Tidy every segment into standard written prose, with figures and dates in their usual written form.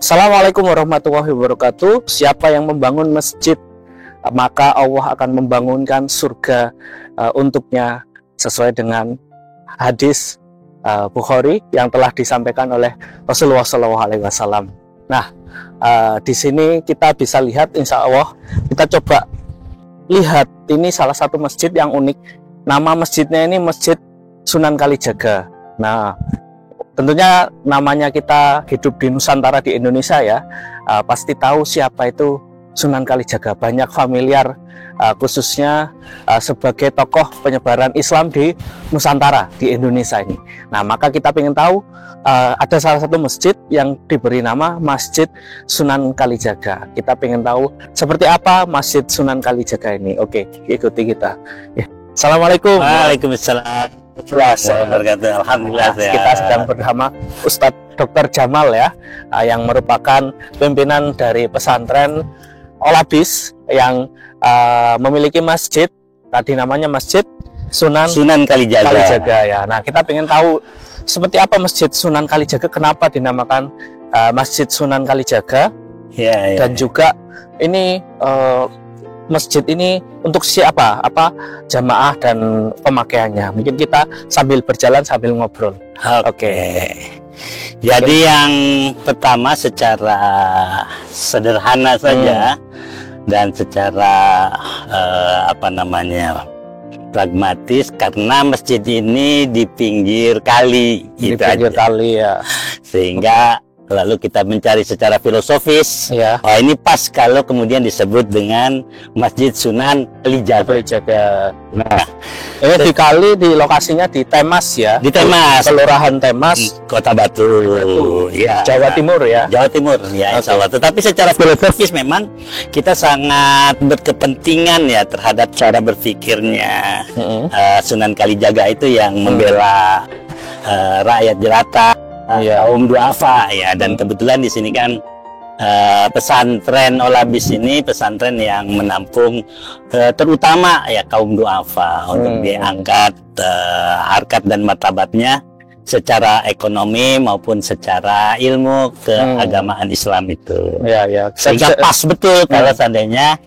Assalamualaikum warahmatullahi wabarakatuh. Siapa yang membangun masjid, maka Allah akan membangunkan surga untuknya sesuai dengan hadis Bukhari yang telah disampaikan oleh Rasulullah SAW. Nah, di sini kita bisa lihat, insya Allah kita coba lihat, ini salah satu masjid yang unik. Nama masjidnya ini Masjid Sunan Kalijaga. Nah, tentunya namanya kita hidup di Nusantara, di Indonesia ya, pasti tahu siapa itu Sunan Kalijaga. Banyak familiar, khususnya sebagai tokoh penyebaran Islam di Nusantara, di Indonesia ini. Nah, maka kita ingin tahu, ada salah satu masjid yang diberi nama Masjid Sunan Kalijaga. Kita ingin tahu seperti apa Masjid Sunan Kalijaga ini. Oke, ikuti kita. Ya. Assalamualaikum. Waalaikumsalam. Alhamdulillah, kita sedang bersama Ustadz Dr. Jamal ya, yang merupakan pimpinan dari pesantren Olabis yang memiliki masjid, tadi namanya Masjid Sunan Kalijaga ya. Nah, kita ingin tahu seperti apa Masjid Sunan Kalijaga, kenapa dinamakan Masjid Sunan Kalijaga, dan juga ini masjid ini untuk siapa, apa jamaah dan pemakaiannya. Mungkin kita sambil berjalan sambil ngobrol. Oke. Jadi yang pertama secara sederhana saja dan secara pragmatis, karena masjid ini di pinggir kali, di pinggir kali ya, sehingga lalu kita mencari secara filosofis ya. Oh, ini pas kalau kemudian disebut dengan Masjid Sunan Kalijaga. Nah, ini di kali, di lokasinya di Temas ya, di Temas, Kelurahan Temas, Kota Batu ya, Jawa Timur ya. Jawa Timur ya, insya Allah. Tetapi secara filosofis memang kita sangat berkepentingan ya terhadap cara berpikirnya Sunan Kalijaga itu yang membela rakyat jelata, kaum duafa ya, dan kebetulan di sini kan pesantren Olabis ini pesantren yang menampung terutama ya kaum duafa untuk diangkat harkat dan martabatnya secara ekonomi maupun secara ilmu keagamaan Islam itu. Sehingga pas betul kalau seandainya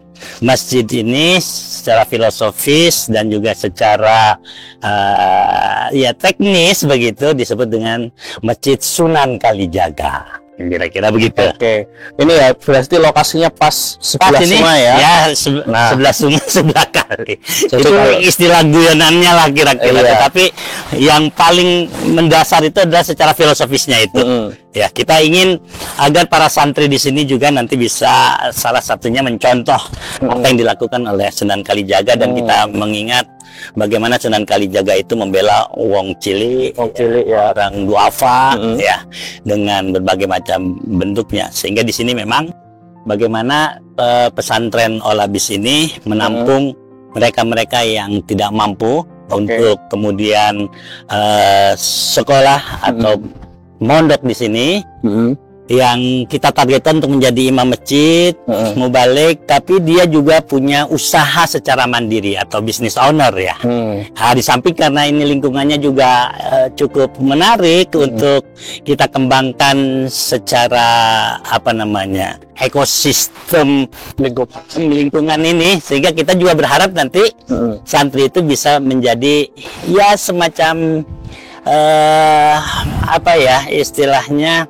masjid ini secara filosofis dan juga secara teknis begitu disebut dengan Masjid Sunan Kalijaga. Kira-kira begitu. Oke. Ini ya berarti lokasinya pas sebelah sungai ya. Ya, sebelah sungai, sebelah kali. Itu istilah guyonannya lah kira-kira. Tapi yang paling mendasar itu adalah secara filosofisnya itu. Ya, kita ingin agar para santri di sini juga nanti bisa salah satunya mencontoh apa yang dilakukan oleh Sunan Kalijaga, dan kita mengingat bagaimana Sunan Kalijaga itu membela wong cilik ya, orang duafa ya, dengan berbagai macam bentuknya. Sehingga di sini memang bagaimana pesantren Olabis ini menampung mereka-mereka yang tidak mampu untuk kemudian sekolah atau mondok di sini, yang kita targetkan untuk menjadi imam masjid, mubalik, tapi dia juga punya usaha secara mandiri atau business owner ya. Nah, di samping karena ini lingkungannya juga cukup menarik untuk kita kembangkan secara ekosistem lingkungan ini, sehingga kita juga berharap nanti santri itu bisa menjadi ya semacam istilahnya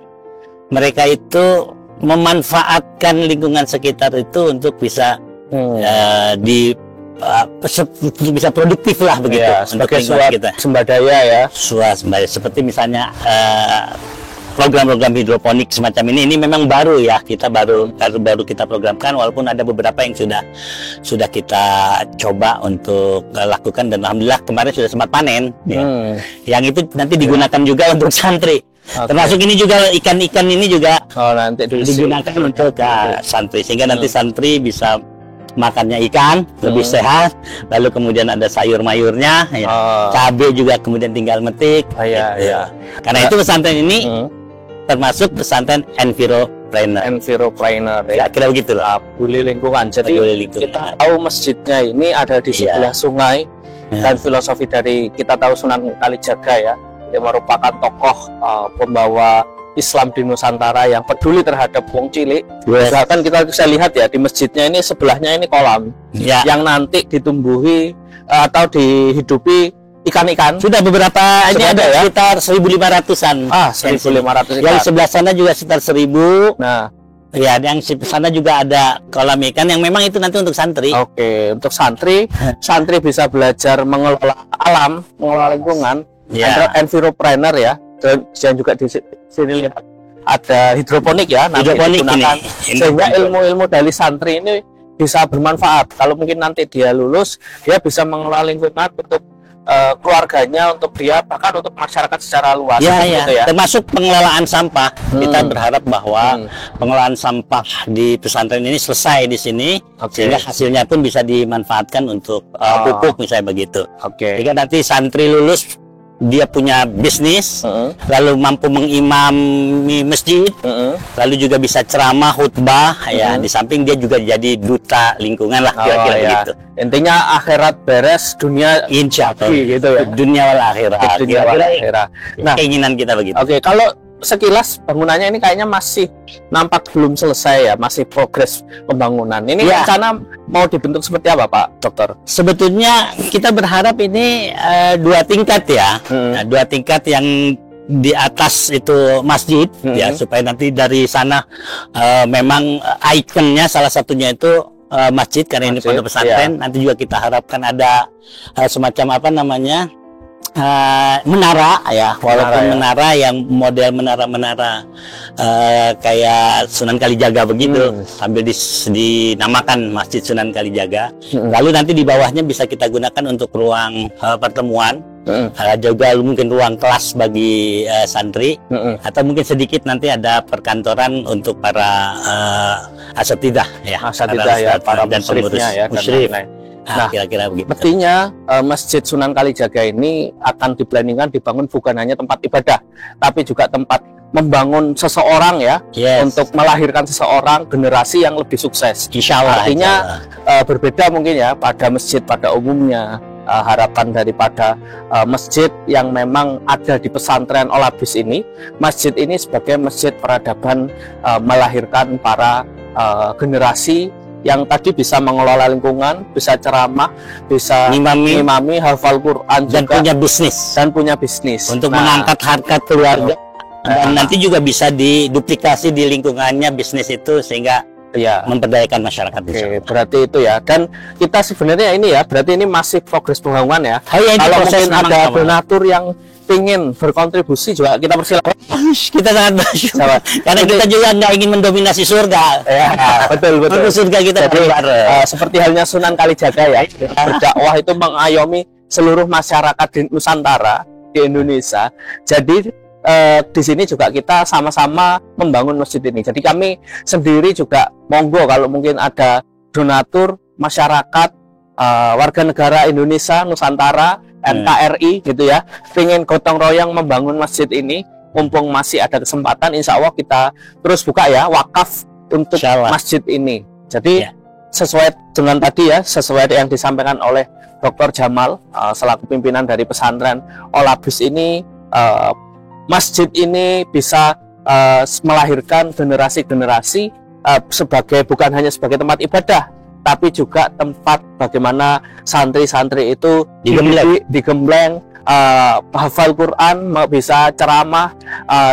mereka itu memanfaatkan lingkungan sekitar itu untuk bisa bisa produktif lah begitu ya, sebagai swadaya ya. Seperti misalnya program-program hidroponik semacam ini memang baru ya, kita baru kita programkan, walaupun ada beberapa yang sudah kita coba untuk lakukan, dan alhamdulillah kemarin sudah sempat panen ya. Yang itu nanti digunakan juga untuk santri. Termasuk ini juga ikan-ikan ini juga nanti digunakan untuk santri, sehingga nanti santri bisa makannya ikan lebih sehat, lalu kemudian ada sayur-mayurnya ya. Cabai juga kemudian tinggal metik karena itu pesantren ini termasuk pesantren enviropreneur ya, kira begitu loh, peduli lingkungan. Jadi kita tahu masjidnya ini ada di sebelah sungai, dan filosofi dari kita tahu Sunan Kalijaga ya, yang merupakan tokoh pembawa Islam di Nusantara yang peduli terhadap wong cilik. Yes. Bahkan kita bisa lihat ya di masjidnya ini, sebelahnya ini kolam Ya. yang nanti ditumbuhi atau dihidupi ikan-ikan. Sudah beberapa, ini Sudah ada ya? sekitar 1.500-an. 1.500 Yang ikan. sebelah sana juga sekitar 1.000. Nah, Ya, yang sana juga ada kolam ikan yang memang itu nanti untuk santri. oke, untuk santri bisa belajar mengelola alam, mengelola lingkungan, Ya. enviropreneur ya. Dan juga di sini lihat ada hidroponik ya, nanti Hidroponik digunakan. ini. Sehingga ilmu-ilmu dari santri ini bisa bermanfaat. Kalau mungkin nanti dia lulus, dia bisa mengelola lingkungan untuk keluarganya, untuk dia, bahkan untuk masyarakat secara luas. Ya, Seperti ya. itu ya. Termasuk pengelolaan sampah. Kita berharap bahwa Hmm. pengelolaan sampah di pesantren ini selesai di sini, Oke. sehingga hasilnya pun bisa dimanfaatkan untuk pupuk misalnya begitu. Oke. Jika nanti santri lulus, dia punya bisnis, Heeh. lalu mampu mengimami masjid, Heeh. lalu juga bisa ceramah, khutbah, ya. Di samping dia juga jadi duta lingkungan lah, kira-kira ya. begitu. Intinya akhirat beres, dunia Insya Allah. gitu ya. Dunia wal akhirat. Dunia wal akhirat. Nah, Keinginan kita begitu. oke, kalau sekilas bangunannya ini kayaknya masih nampak belum selesai ya, masih progres pembangunan. Ini Ya. rencana mau dibentuk seperti apa, Pak Dokter? Sebetulnya kita berharap ini 2 tingkat ya. Nah, 2 tingkat yang di atas itu masjid ya, supaya nanti dari sana memang ikonnya salah satunya itu masjid, karena ini Masjid, pondok pesantren. Nanti juga kita harapkan ada semacam apa namanya, menara ya, walaupun ya. menara yang model menara-menara kayak Sunan Kalijaga begitu, sambil dinamakan Masjid Sunan Kalijaga. Lalu nanti di bawahnya bisa kita gunakan untuk ruang pertemuan, juga mungkin ruang kelas bagi santri, atau mungkin sedikit nanti ada perkantoran untuk para asatidah ya, Asatidah ya, para dan musyrifnya ya, dan musyrif. lain-lain. Nah, kira-kira begitu. Mestinya Masjid Sunan Kalijaga ini akan diplanningkan dibangun bukan hanya tempat ibadah, tapi juga tempat membangun seseorang ya, Yes. untuk melahirkan seseorang generasi yang lebih sukses. Insya Allah. Artinya berbeda mungkin ya pada masjid pada umumnya. Harapan daripada masjid yang memang ada di pesantren Olabis ini, masjid ini sebagai masjid peradaban, melahirkan para generasi yang tadi bisa mengelola lingkungan, bisa ceramah, bisa ngimami, hafal Quran dan juga, punya bisnis dan punya bisnis untuk Nah, mengangkat harkat keluarga, dan nanti juga bisa diduplikasi di lingkungannya bisnis itu, sehingga ya. memperdayakan masyarakat. Oke, berarti itu ya. Dan kita sebenarnya ini ya, berarti ini masih progres pembangunan ya. Oh iya, ini Kalau proses mungkin memang ada sama. donatur yang ingin berkontribusi juga kita persilakan. Kita sangat bersyukur Sama. karena kita juga nggak ingin mendominasi surga. Ya, betul. Untuk surga kita Jadi, bareng. seperti halnya Sunan Kalijaga ya, berdakwah itu mengayomi seluruh masyarakat di Nusantara, di Indonesia. Jadi di sini juga kita sama-sama membangun masjid ini. Jadi kami sendiri juga monggo kalau mungkin ada donatur masyarakat, warga negara Indonesia, Nusantara, NKRI gitu ya, pengen gotong royong membangun masjid ini, mumpung masih ada kesempatan, insya Allah kita terus buka ya wakaf untuk Insya Allah. masjid ini. Jadi Ya. sesuai dengan tadi ya, sesuai yang disampaikan oleh Dr. Jamal selaku pimpinan dari pesantren Olabis ini, masjid ini bisa melahirkan generasi-generasi sebagai bukan hanya sebagai tempat ibadah, tapi juga tempat bagaimana santri-santri itu digembleng, hafal Quran, bisa ceramah,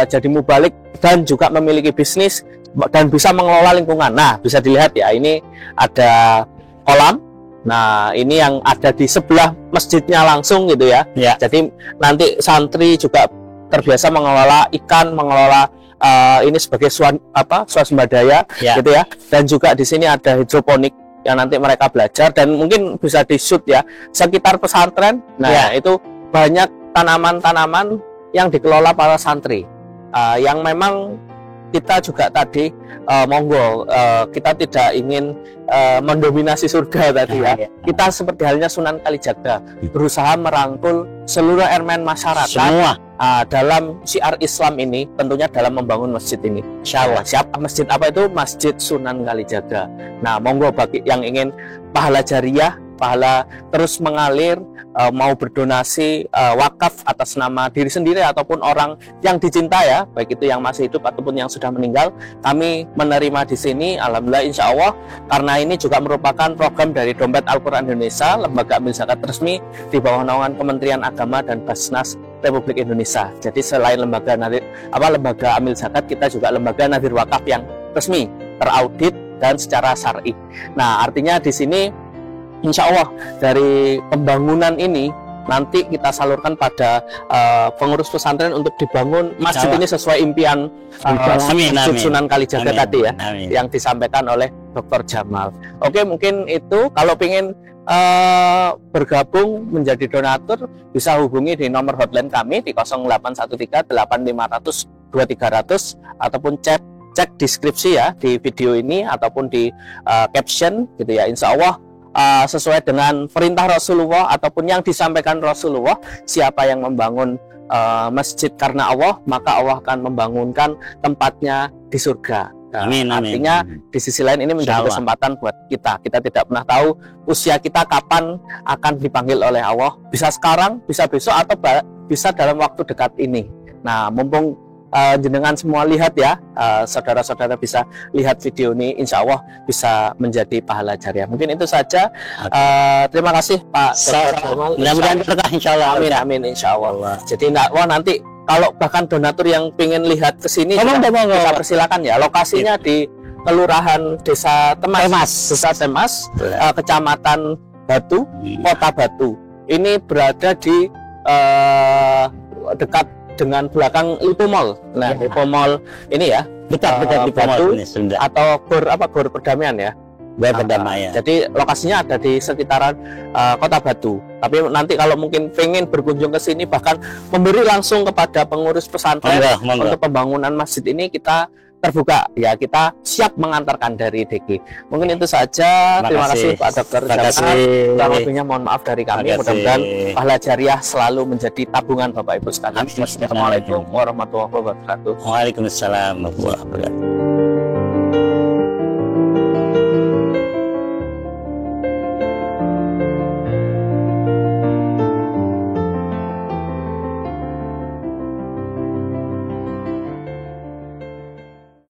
jadi mubalik, dan juga memiliki bisnis dan bisa mengelola lingkungan. Nah, bisa dilihat ya, ini ada kolam. Nah, ini yang ada di sebelah masjidnya langsung gitu ya. Ya. Jadi nanti santri juga terbiasa mengelola ikan, mengelola ini sebagai swasembadaya Ya. gitu ya. Dan juga di sini ada hidroponik yang nanti mereka belajar, dan mungkin bisa di-shoot ya sekitar pesantren. Nah, Ya. itu banyak tanaman-tanaman yang dikelola para santri, yang memang kita juga tadi monggo, kita tidak ingin mendominasi surga tadi ya. Kita seperti halnya Sunan Kalijaga berusaha merangkul seluruh elemen masyarakat Semua. dalam syiar Islam ini, tentunya dalam membangun masjid ini. Insya Allah. Siapa masjid apa itu? Masjid Sunan Kalijaga. Nah, monggo bagi yang ingin pahala jariah, pahala terus mengalir, mau berdonasi wakaf atas nama diri sendiri ataupun orang yang dicinta ya, baik itu yang masih hidup ataupun yang sudah meninggal, kami menerima di sini. Alhamdulillah, insya Allah, karena ini juga merupakan program dari Dompet Al-Quran Indonesia, lembaga amil zakat resmi di bawah naungan Kementerian Agama dan Basnas Republik Indonesia. Jadi selain lembaga amil zakat, kita juga lembaga nadir wakaf yang resmi, teraudit dan secara syar'i. Nah, artinya di sini insya Allah dari pembangunan ini nanti kita salurkan pada pengurus pesantren untuk dibangun masjid ini sesuai impian Masjid Sunan Kalijaga tadi ya, yang disampaikan oleh Dr. Jamal. Oke, mungkin itu. Kalau ingin bergabung menjadi donatur, bisa hubungi di nomor hotline kami di 0813 8500 2300 ataupun cek deskripsi ya di video ini ataupun di caption gitu ya. Insya Allah sesuai dengan perintah Rasulullah ataupun yang disampaikan Rasulullah, siapa yang membangun masjid karena Allah, maka Allah akan membangunkan tempatnya di surga. Amin, amin. Artinya di sisi lain ini menjadi kesempatan buat kita. Kita tidak pernah tahu usia kita kapan akan dipanggil oleh Allah. Bisa sekarang, bisa besok, atau bisa dalam waktu dekat ini. Nah, mumpung jenengan semua lihat ya, saudara-saudara bisa lihat video ini, insya Allah bisa menjadi pahala jariah. Mungkin itu saja. Terima kasih Pak. Mudah-mudahan berkah, insya Allah. Amin, amin, insya Allah. Jadi nanti kalau bahkan donatur yang pengen lihat ke sini bisa persilakan ya. Lokasinya di Kelurahan Desa Temas, Desa Temas, Kecamatan Batu, Kota Batu. Ini berada di dekat dengan belakang Lipo Mall. Nah, Lipo Mall ini ya, dekat di Batu atau Gor Perdamaian ya. Perdamaian. Jadi lokasinya ada di sekitaran Kota Batu. Tapi nanti kalau mungkin pengen berkunjung ke sini, bahkan memberi langsung kepada pengurus pesantren untuk pembangunan masjid ini, kita terbuka ya, kita siap mengantarkan dari DG. Mungkin itu saja. Terima kasih Pak Dr. Jamal. Kurang lebihnya mohon maaf dari kami. Mudah-mudahan pahala jariah selalu menjadi tabungan Bapak Ibu sekalian. Assalamualaikum warahmatullahi wabarakatuh. Waalaikumsalam warahmatullahi wabarakatuh.